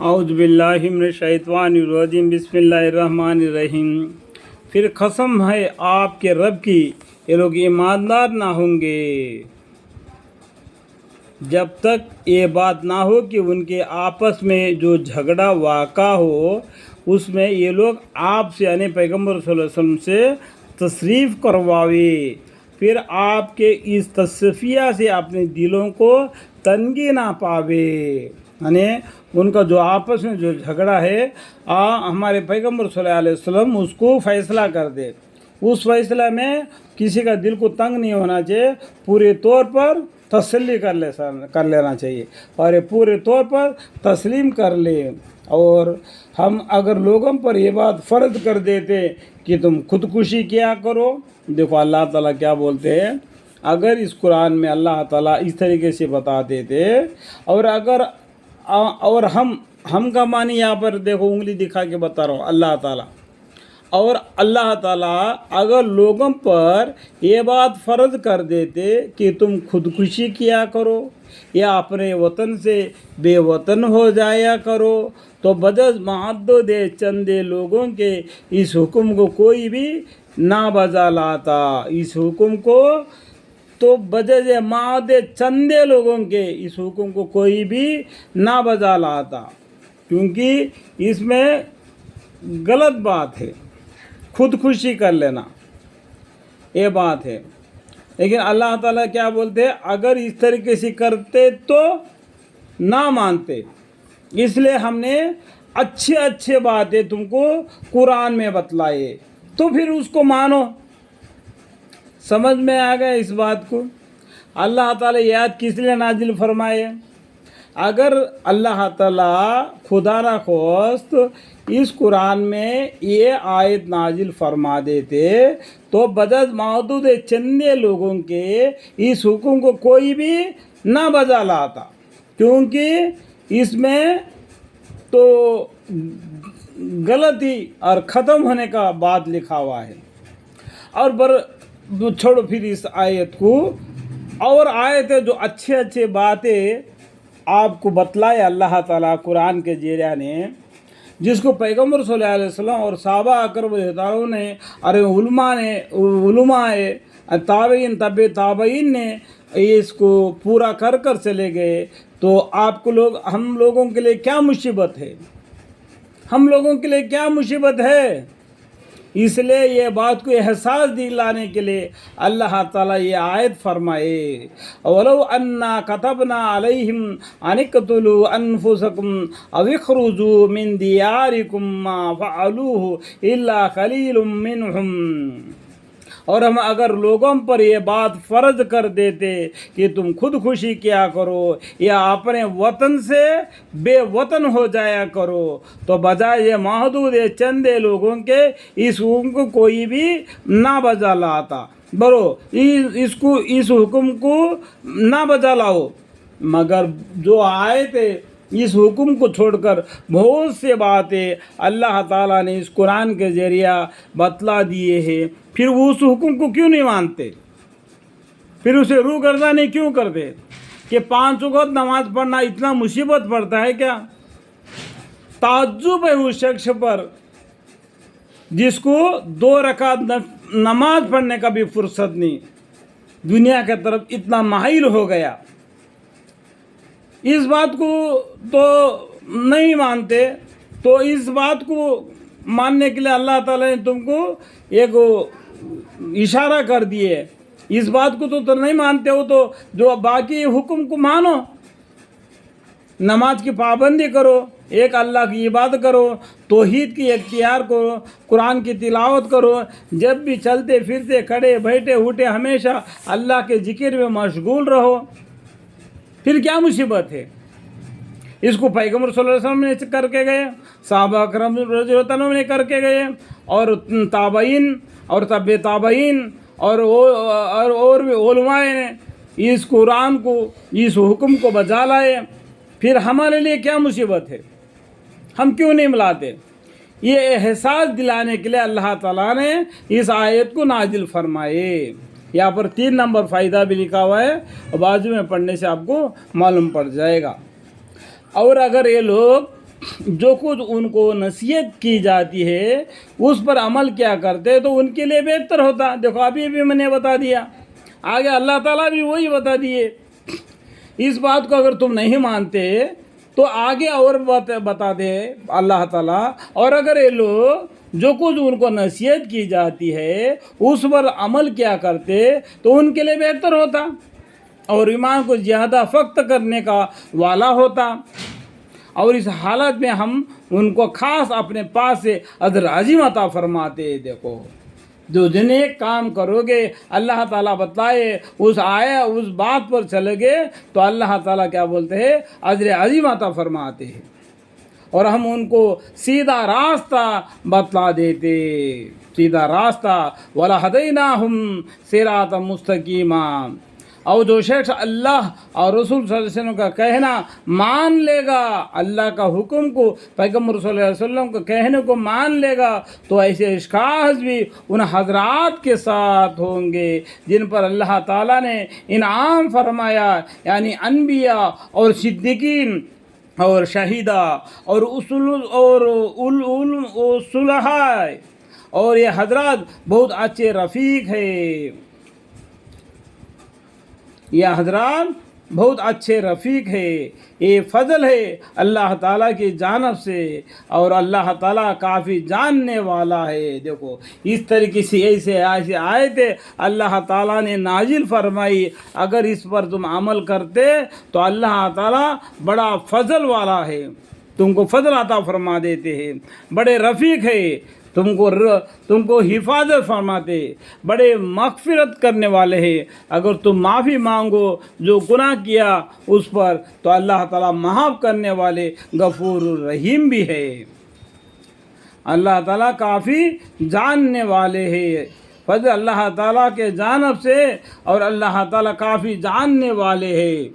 اعوذ باللہ من الشیطان الرجیم بسم اللہ الرحمن الرحیم۔ پھر قسم ہے آپ کے رب کی، یہ لوگ ایماندار نہ ہوں گے جب تک یہ بات نہ ہو کہ ان کے آپس میں جو جھگڑا واقع ہو اس میں یہ لوگ آپ سے یعنی پیغمبر صلی اللہ علیہ وسلم سے تصریف کرواوے، پھر آپ کے اس تصفیہ سے اپنے دلوں کو تنگی نہ پاوے، یعنی ان کا جو آپس میں جو جھگڑا ہے ہمارے پیغمبر صلی اللہ علیہ وسلم اس کو فیصلہ کر دے، اس فیصلہ میں کسی کا دل کو تنگ نہیں ہونا چاہیے، پورے طور پر تسلی کر لینا چاہیے اور یہ پورے طور پر تسلیم کر لے۔ اور ہم اگر لوگوں پر یہ بات فرض کر دیتے کہ تم خودکشی کیا کرو، دیکھو اللہ تعالیٰ کیا بولتے ہیں، اگر اس قرآن میں اللہ تعالیٰ اس طریقے سے بتا دیتے اور ہم کا معنی یہاں پر دیکھو انگلی دکھا کے بتا رہا ہوں اللہ تعالیٰ، اور اللہ تعالیٰ اگر لوگوں پر یہ بات فرض کر دیتے کہ تم خودکشی کیا کرو یا اپنے وطن سے بے وطن ہو جایا کرو، تو بجز معدود چندے لوگوں کے اس حکم کو کوئی بھی نہ بجا لاتا، اس حکم کو تو بجز معدود چندے لوگوں کے اس حکم کو کوئی بھی نہ بجا لاتا، کیونکہ اس میں غلط بات ہے، خودکشی کر لینا یہ بات ہے۔ لیکن اللہ تعالیٰ کیا بولتے ہیں، اگر اس طریقے سے کرتے تو نہ مانتے، اس لیے ہم نے اچھے باتیں تم کو قرآن میں بتلائے، تو پھر اس کو مانو۔ سمجھ میں آ گیا اس بات کو؟ اللہ تعالیٰ یہ آیت کس لیے نازل فرمائے؟ اگر اللہ تعالیٰ خدا نخواست اس قرآن میں یہ آیت نازل فرما دیتے تو بجز محدود چندے لوگوں کے اس حکم کو کوئی بھی نہ بجا لاتا، کیونکہ اس میں تو غلطی اور ختم ہونے کا بات لکھا ہوا ہے۔ اور چھوڑو پھر اس آیت کو، اور آیتیں جو اچھے باتیں آپ کو بتلائے اللہ تعالیٰ قرآن کے ذریعے نے، جس کو پیغمبر صلی اللہ علیہ وسلم اور صحابہ اکرام نے اور علماء تابعین تابعین نے اس کو پورا کر چلے گئے، تو آپ کو ہم لوگوں کے لیے کیا مصیبت ہے، ہم لوگوں کے لیے کیا مصیبت ہے؟ اس لیے یہ بات کو احساس دلانے کے لیے اللہ تعالیٰ یہ آیت فرمائے، وَلَوْ أَنَّا كَتَبْنَا عَلَيْهِمْ أَنِ اقْتُلُوا أَنفُسَكُمْ أَوِ اخْرُجُوا مِنْ دِيَارِكُمْ مَا فَعَلُوهُ إِلَّا قَلِيلٌ مِّنْهُمْ۔ اور ہم اگر لوگوں پر یہ بات فرض کر دیتے کہ تم خودکشی کیا کرو یا اپنے وطن سے بے وطن ہو جایا کرو، تو بجائے یہ محدود چندے لوگوں کے اس حکم کو کوئی بھی نہ بجا لاتا، اس حکم کو نہ بجا لاؤ، مگر جو آئے تھے اس حکم کو چھوڑ کر بہت سے باتیں اللہ تعالیٰ نے اس قرآن کے ذریعہ بتلا دیے ہیں، پھر وہ اس حکم کو کیوں نہیں مانتے، پھر اسے روگردانی کیوں کرتے؟ کہ 5 وقت نماز پڑھنا اتنا مصیبت پڑتا ہے کیا؟ تعجب ہے اس شخص پر جس کو 2 رکعت نماز پڑھنے کا بھی فرصت نہیں، دنیا کی طرف اتنا مائل ہو گیا۔ اس بات کو تو نہیں مانتے، تو اس بات کو ماننے کے لیے اللہ تعالیٰ نے تم کو ایک اشارہ کر دیے، اس بات کو تو نہیں مانتے ہو تو جو باقی حکم کو مانو، نماز کی پابندی کرو، ایک اللہ کی عبادت کرو، توحید کی اختیار کرو، قرآن کی تلاوت کرو، جب بھی چلتے پھرتے کھڑے بیٹھے اٹھے ہمیشہ اللہ کے ذکر میں مشغول رہو، پھر کیا مصیبت ہے؟ اس کو پیغمبر صلی اللہ علیہ وسلم نے کر کے گئے، صحابہ اکرام رضی اللہ عنہ نے کر کے گئے، اور تابعین اور تابع تابعین اور بھی علماء نے اس قرآن کو اس حکم کو بجا لائے، پھر ہمارے لیے کیا مصیبت ہے؟ ہم کیوں نہیں ملاتے؟ یہ احساس دلانے کے لیے اللہ تعالیٰ نے اس آیت کو نازل فرمائے۔ یہاں پر 3 نمبر فائدہ بھی لکھا ہوا ہے، اور بازو میں پڑھنے سے آپ کو معلوم پڑ جائے گا۔ اور اگر یہ لوگ جو کچھ ان کو نصیحت کی جاتی ہے اس پر عمل کیا کرتے تو ان کے لیے بہتر ہوتا. دیکھو ابھی بھی میں نے بتا دیا, آگے اللہ تعالیٰ بھی وہی بتا دیے. اس بات کو اگر تم نہیں مانتے تو آگے اور بتا دے اللہ تعالیٰ. اور اگر یہ لوگ جو کچھ ان کو نصیحت کی جاتی ہے اس پر عمل کیا کرتے تو ان کے لیے بہتر ہوتا اور ایمان کو زیادہ پختہ کرنے کا والا ہوتا. اور اس حالت میں ہم ان کو خاص اپنے پاس سے اجر عظیم عطا فرماتے. دیکھو جو جنہیں کام کرو گے اللہ تعالیٰ بتائے اس بات پر چلے گے تو اللہ تعالیٰ کیا بولتے ہیں, اجر عظیم عطا فرماتے ہیں. اور ہم ان کو سیدھا راستہ بتلا دیتے, سیدھا راستہ. وَلَهَدَيْنَاهُمْ صِرَاطًا مُسْتَقِيمًا. اور جو شخص اللہ اور رسول صلی اللہ علیہ وسلم کا کہنا مان لے گا, اللہ کا حکم کو, پیغمبر صلی اللہ علیہ وسلم کے کہنے کو مان لے گا, تو ایسے اشخاص بھی ان حضرات کے ساتھ ہوں گے جن پر اللہ تعالیٰ نے انعام فرمایا, یعنی انبیاء اور صدیقین اور شہیدہ اور صلحاء. اور یہ حضرات بہت اچھے رفیق ہے, یہ حضرات بہت اچھے رفیق ہے. یہ فضل ہے اللہ تعالیٰ کی جانب سے اور اللہ تعالیٰ کافی جاننے والا ہے. دیکھو اس طریقے سے ایسے آیتیں اللہ تعالیٰ نے نازل فرمائی. اگر اس پر تم عمل کرتے تو اللہ تعالیٰ بڑا فضل والا ہے, تم کو فضل عطا فرما دیتے ہیں, بڑے رفیق ہے, تم کو حفاظت فرماتے, بڑے مغفرت کرنے والے ہیں. اگر تم معافی مانگو جو گناہ کیا اس پر تو اللہ تعالیٰ معاف کرنے والے غفور الرحیم بھی ہے. اللہ تعالیٰ کافی جاننے والے ہیں. فضل اللہ تعالیٰ کے جانب سے اور اللہ تعالیٰ کافی جاننے والے ہیں.